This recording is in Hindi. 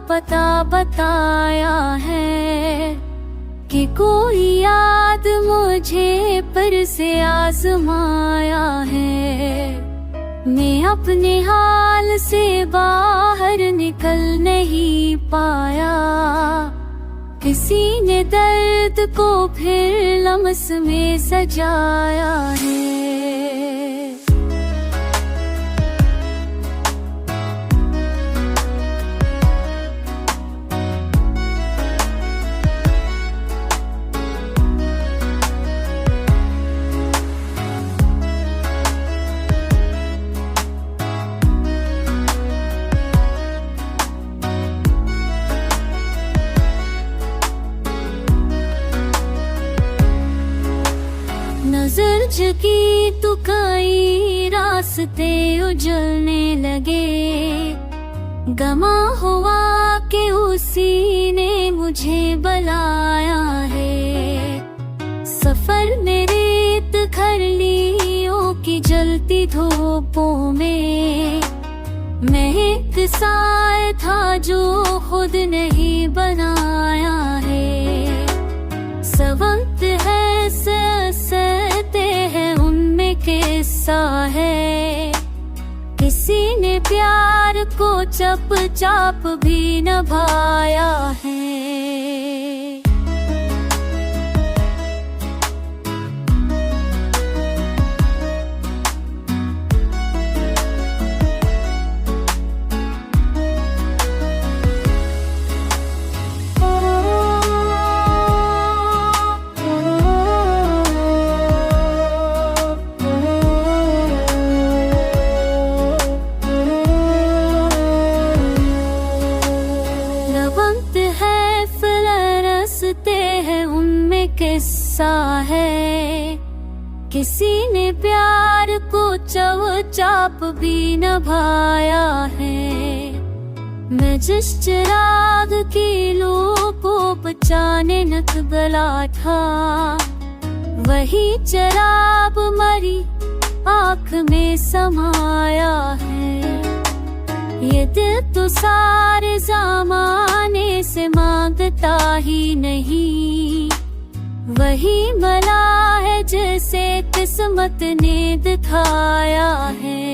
पता बताया है कि कोई याद मुझे पर से आजमाया है। मैं अपने हाल से बाहर निकल नहीं पाया, किसी ने दर्द को फिर लम्स में सजाया है। नजर झुकी तो कई रास्ते उजलने लगे, गमा हुआ कि उसी ने मुझे बुलाया है। सफर में रेत खरलियों की जलती धूपों में मैं एक साए था जो खुद नहीं बनाया है। सवंत है सते हैं उनमें किस्सा है, किसी ने प्यार को चप चाप भी निभाया है। हैं उनमें किस्सा है, किसी ने प्यार को चाप भी निभाया है। मैं जिस चिराग की लू को बचाने नक गला था, वही चिराग मरी आँख में समाया है। ये दिल तो सारे ज़माने से मांगता ही नहीं, वही मला है जिसे किस्मत ने दिखाया है।